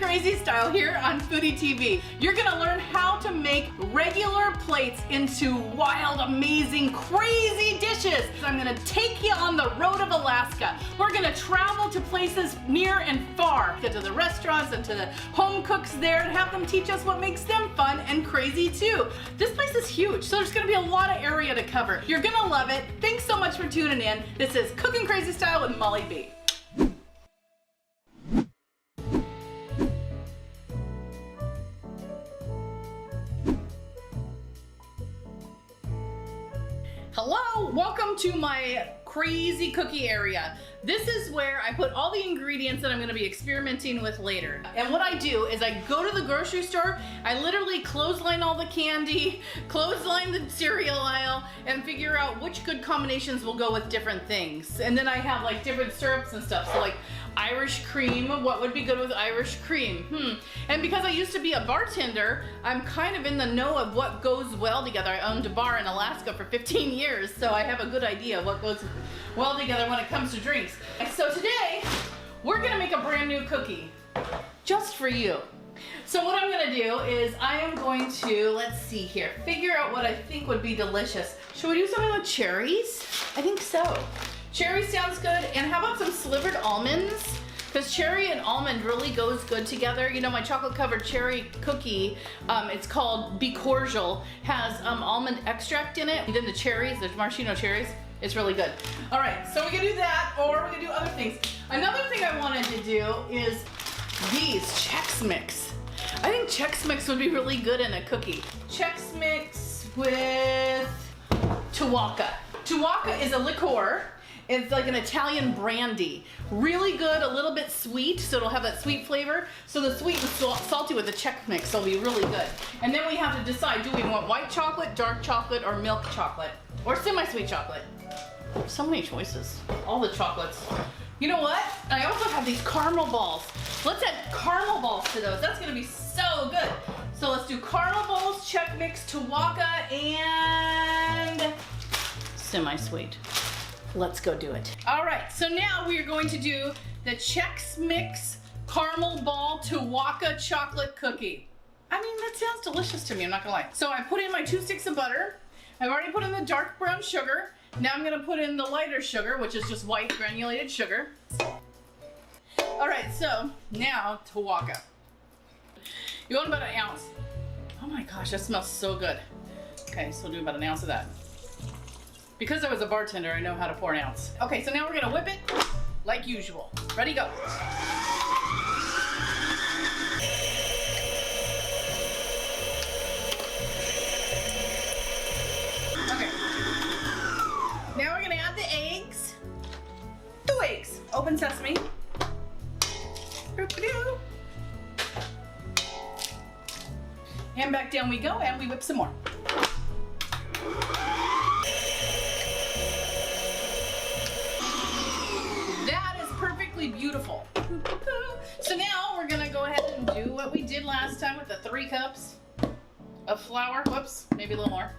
Crazy Style here on Foodie TV. You're gonna learn how to make regular plates into wild, amazing, crazy dishes. I'm gonna take you on the road of Alaska. We're gonna travel to places near and far, get to the restaurants and to the home cooks there and have them teach us what makes them fun and crazy too. This place is huge, so there's gonna be a lot of area to cover. You're gonna love it. Thanks so much for tuning in. This is Cooking Crazy Style with Molly B. Hello, welcome to my crazy cookie area. This is where I put all the ingredients that I'm gonna be experimenting with later. And what I do is I go to the grocery store, I literally clothesline all the candy, clothesline the cereal aisle, and figure out which good combinations will go with different things. And then I have like different syrups and stuff. So like Irish cream, what would be good with Irish cream? And because I used to be a bartender, I'm kind of in the know of what goes well together. I owned a bar in Alaska for 15 years, so I have a good idea of what goes well together when it comes to drinks. So today, we're gonna make a brand new cookie, just for you. So what I'm gonna do is I am going to, let's see here, figure out what I think would be delicious. Should we do something with cherries? I think so. Cherry sounds good, and how about some slivered almonds? Because cherry and almond really goes good together. You know, my chocolate covered cherry cookie, it's called Be Cordial, has almond extract in it. And then the cherries, the maraschino cherries, it's really good. All right, so we can do that, or we can do other things. Another thing I wanted to do is these Chex Mix. I think Chex Mix would be really good in a cookie. Chex Mix with Tuaca. Tuaca is a liqueur. It's like an Italian brandy. Really good, a little bit sweet, so it'll have that sweet flavor. So the sweet and salty with the Chex Mix will be really good. And then we have to decide, do we want white chocolate, dark chocolate, or milk chocolate? Or semi-sweet chocolate? So many choices. All the chocolates. You know what? I also have these caramel balls. Let's add caramel balls to those. That's gonna be so good. So let's do caramel balls, Chex Mix, Tuaca, and semi-sweet. Let's go do it. All right, so now we are going to do the Chex Mix Caramel Ball Tuaca Chocolate Cookie. I mean, that sounds delicious to me, I'm not gonna lie. So I put in my 2 sticks of butter. I've already put in the dark brown sugar. Now I'm gonna put in the lighter sugar, which is just white granulated sugar. All right, so now Tuaca. You want about an ounce. Oh my gosh, that smells so good. Okay, so we'll do about an ounce of that. Because I was a bartender, I know how to pour an ounce. Okay, so now we're gonna whip it like usual. Ready, go. Okay. Now we're gonna add the eggs. 2 eggs. Open sesame. And back down we go, and we whip some more. Beautiful. So now we're gonna go ahead and do what we did last time with the 3 cups of flour. Whoops, maybe a little more.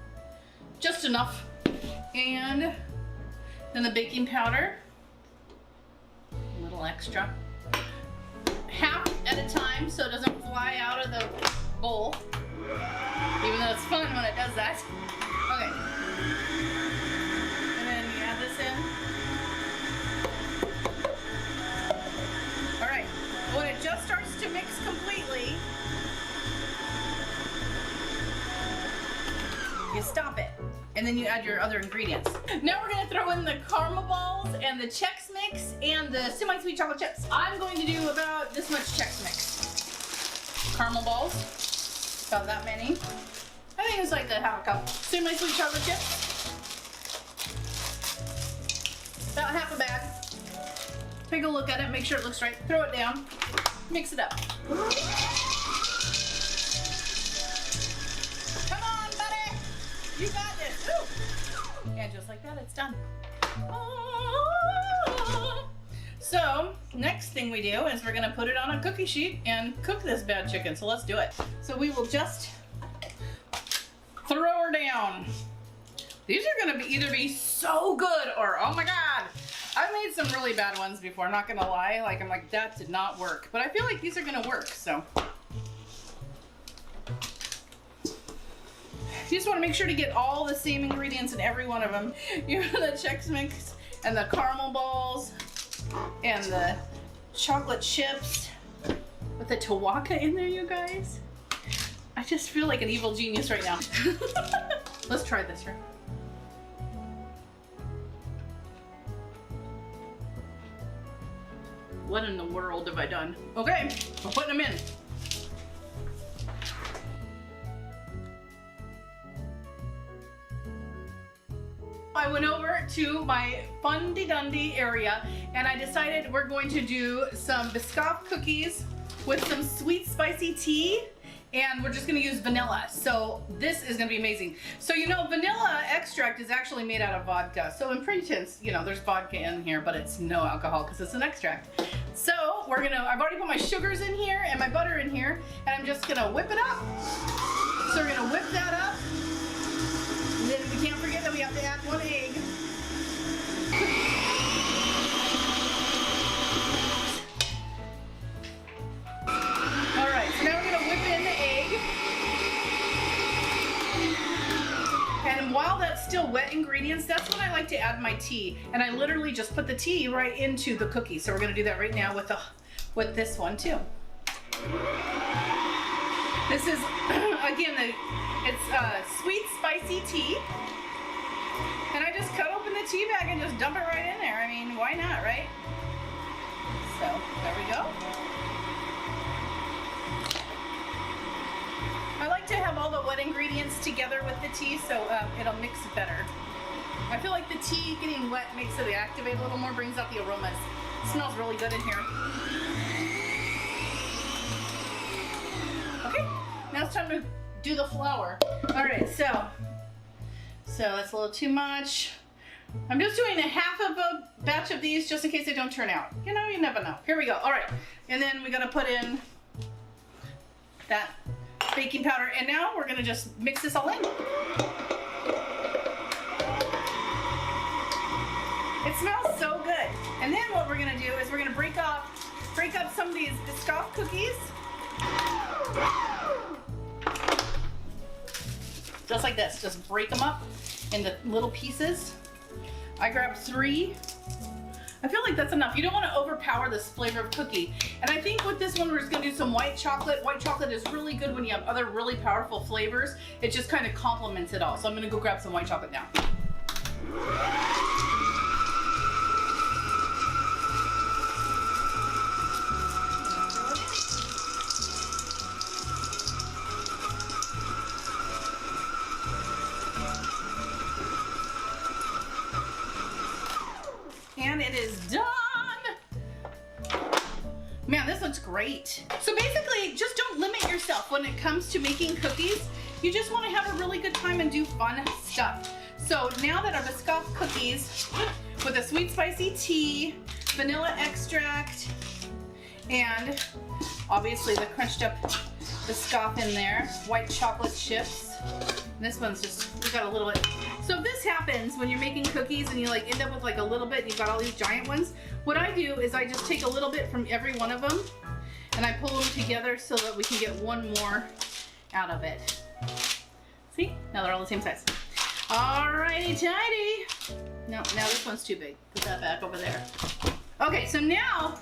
Just enough. And then the baking powder. A little extra. Half at a time so it doesn't fly out of the bowl. Even though it's fun when it does that. Okay. And then you add this in. When it just starts to mix completely, you stop it, and then you add your other ingredients. Now we're gonna throw in the caramel balls and the Chex Mix and the semi-sweet chocolate chips. I'm going to do about this much Chex Mix. Caramel balls, about that many. I think it's like a half a cup. Semi-sweet chocolate chips, about half a bag. Take a look at it, make sure it looks right, throw it down, mix it up. Come on, buddy! You got this! Woo! And just like that, it's done. So, next thing we do is we're gonna put it on a cookie sheet and cook this bad chicken, so let's do it. So we will just throw her down. These are gonna either be so good or, oh my God, I've made some really bad ones before, I'm not gonna lie. Like, I'm like, that did not work. But I feel like these are gonna work, so. You just wanna make sure to get all the same ingredients in every one of them. You know, the Chex Mix and the caramel balls and the chocolate chips with the Tawaka in there, you guys. I just feel like an evil genius right now. Let's try this here. What in the world have I done? Okay, I'm putting them in. I went over to my Fundy Dundee area and I decided we're going to do some Biscoff cookies with some sweet spicy tea, and we're just gonna use vanilla. So this is gonna be amazing. So you know, vanilla extract is actually made out of vodka. So in pretense, you know, there's vodka in here, but it's no alcohol because it's an extract. So I've already put my sugars in here and my butter in here, and I'm just gonna whip it up. So we're gonna whip that up. And then we can't forget that we have to add 1 egg. All right, so now we're gonna whip in the egg. And while that's still wet ingredients, that's when I like to add my tea. And I literally just put the tea right into the cookie. So we're gonna do that right now with this one too. This is, again, it's sweet spicy tea. And I just cut open the tea bag and just dump it right in there. I mean, why not, right? So, there we go. I like to have all the wet ingredients together with the tea so it'll mix better. I feel like the tea getting wet makes it activate a little more, brings out the aromas. It smells really good in here. Okay, now it's time to do the flour. All right, so that's a little too much. I'm just doing a half of a batch of these just in case they don't turn out. You know, you never know. Here we go. All right, and then we gotta put in that baking powder, and now we're gonna just mix this all in. It smells so good. And then what we're gonna do is we're gonna break up some of these Biscoff cookies. Just like this, just break them up into little pieces. I grabbed 3. I feel like that's enough. You don't want to overpower this flavor of cookie. And I think with this one, we're just gonna do some white chocolate. White chocolate is really good when you have other really powerful flavors. It just kind of complements it all. So I'm gonna go grab some white chocolate now. And it is done. Man, this looks great. So basically, just don't limit yourself when it comes to making cookies. You just want to have a really good time and do fun stuff. So now that our Biscoff cookies with a sweet spicy tea, vanilla extract, and obviously the crunched up Biscoff in there, white chocolate chips. And this one's just, we got a little bit. So if this happens when you're making cookies and you like end up with like a little bit and you've got all these giant ones, what I do is I just take a little bit from every one of them and I pull them together so that we can get one more out of it. See? Now they're all the same size. Alrighty tidy. No, now this one's too big. Put that back over there. Okay, so now,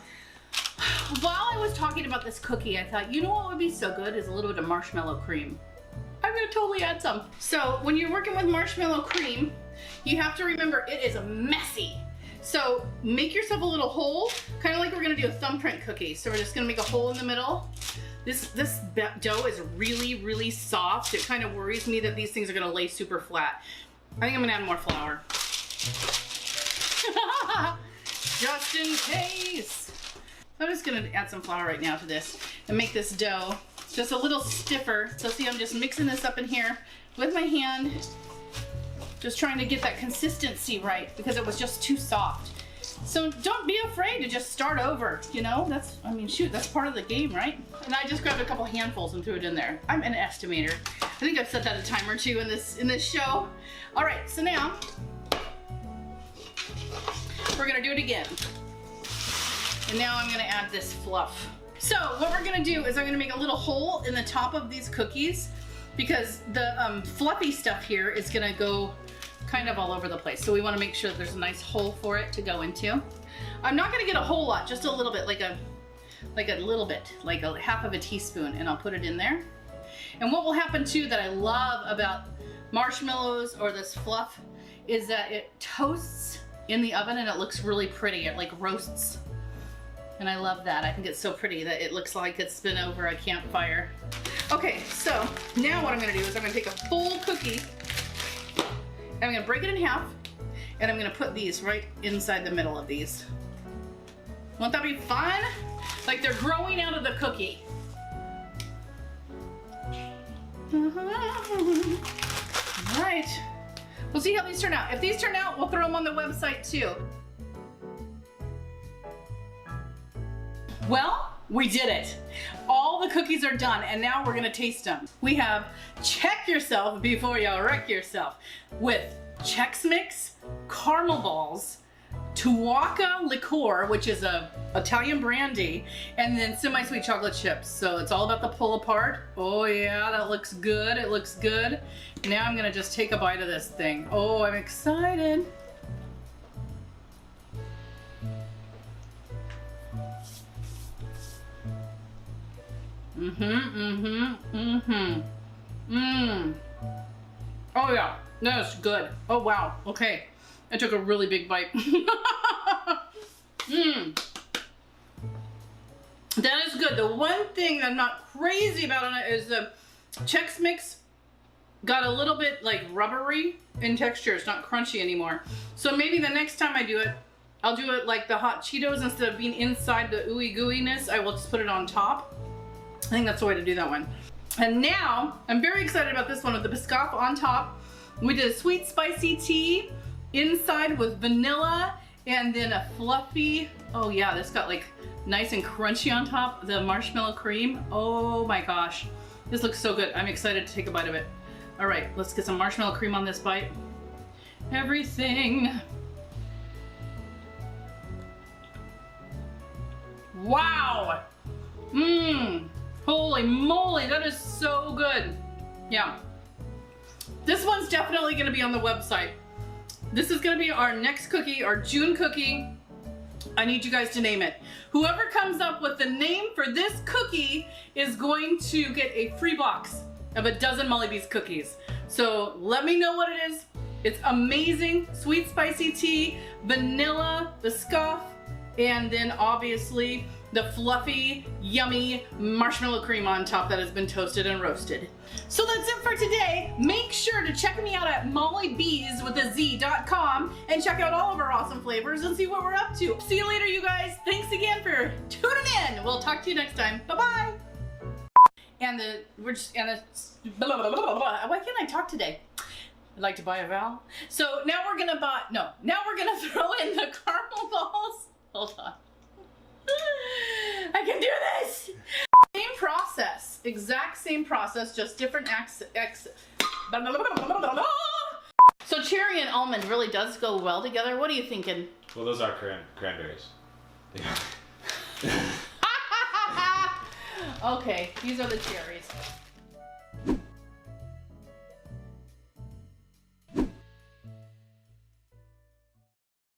while I was talking about this cookie, I thought, you know what would be so good is a little bit of marshmallow cream. I'm gonna totally add some. So when you're working with marshmallow cream, you have to remember it is messy. So make yourself a little hole, kind of like we're gonna do a thumbprint cookie. So we're just gonna make a hole in the middle. This dough is really, really soft. It kind of worries me that these things are gonna lay super flat. I think I'm gonna add more flour. Just in case. So I'm just gonna add some flour right now to this and make this dough just a little stiffer. So see, I'm just mixing this up in here with my hand, just trying to get that consistency right because it was just too soft. So don't be afraid to just start over, you know? That's, I mean, shoot, that's part of the game, right? And I just grabbed a couple handfuls and threw it in there. I'm an estimator. I think I've said that a time or two in this show. All right, so now we're gonna do it again. And now I'm gonna add this fluff. So what we're gonna do is I'm gonna make a little hole in the top of these cookies because the fluffy stuff here is gonna go kind of all over the place. So we wanna make sure that there's a nice hole for it to go into. I'm not gonna get a whole lot, just a little bit, like a little bit, like a half of a teaspoon, and I'll put it in there. And what will happen too that I love about marshmallows or this fluff is that it toasts in the oven and it looks really pretty. It like roasts. And I love that. I think it's so pretty that it looks like it's been over a campfire. Okay, so now what I'm gonna do is I'm gonna take a full cookie and I'm gonna break it in half and I'm gonna put these right inside the middle of these. Won't that be fun? Like they're growing out of the cookie. All right, we'll see how these turn out. If these turn out, we'll throw them on the website too. Well, we did it. All the cookies are done and now we're gonna taste them. We have Check Yourself Before You Wreck Yourself with Chex Mix, caramel balls, Tuaca liqueur, which is a Italian brandy, and then semi-sweet chocolate chips. So it's all about the pull apart. Oh yeah, that looks good. It looks good. Now I'm gonna just take a bite of this thing. Oh, I'm excited. Oh yeah, that's good. Oh wow, okay. I took a really big bite. That is good. The one thing that I'm not crazy about on it is the Chex Mix got a little bit like rubbery in texture. It's not crunchy anymore. So maybe the next time I do it, I'll do it like the hot Cheetos. Instead of being inside the ooey gooiness, I will just put it on top. I think that's the way to do that one. And now, I'm very excited about this one with the Biscoff on top. We did a sweet spicy tea inside with vanilla and then a fluffy, oh yeah, this got like nice and crunchy on top, the marshmallow cream. Oh my gosh, this looks so good. I'm excited to take a bite of it. All right, let's get some marshmallow cream on this bite. Everything. Wow. Holy moly, that is so good. Yeah. This one's definitely gonna be on the website. This is gonna be our next cookie, our June cookie. I need you guys to name it. Whoever comes up with the name for this cookie is going to get a free box of a dozen Molly B's cookies. So let me know what it is. It's amazing, sweet spicy tea, vanilla, Biscoff, and then obviously the fluffy, yummy marshmallow cream on top that has been toasted and roasted. So that's it for today. Make sure to check me out at mollybees.com and check out all of our awesome flavors and see what we're up to. See you later, you guys. Thanks again for tuning in. We'll talk to you next time. Bye-bye. Why can't I talk today? I'd like to buy a vowel. So now we're gonna throw in the caramel balls. Hold on. I can do this! Same process, exact same process, just different So cherry and almond really does go well together. What are you thinking? Well, those are cranberries. Okay, these are the cherries.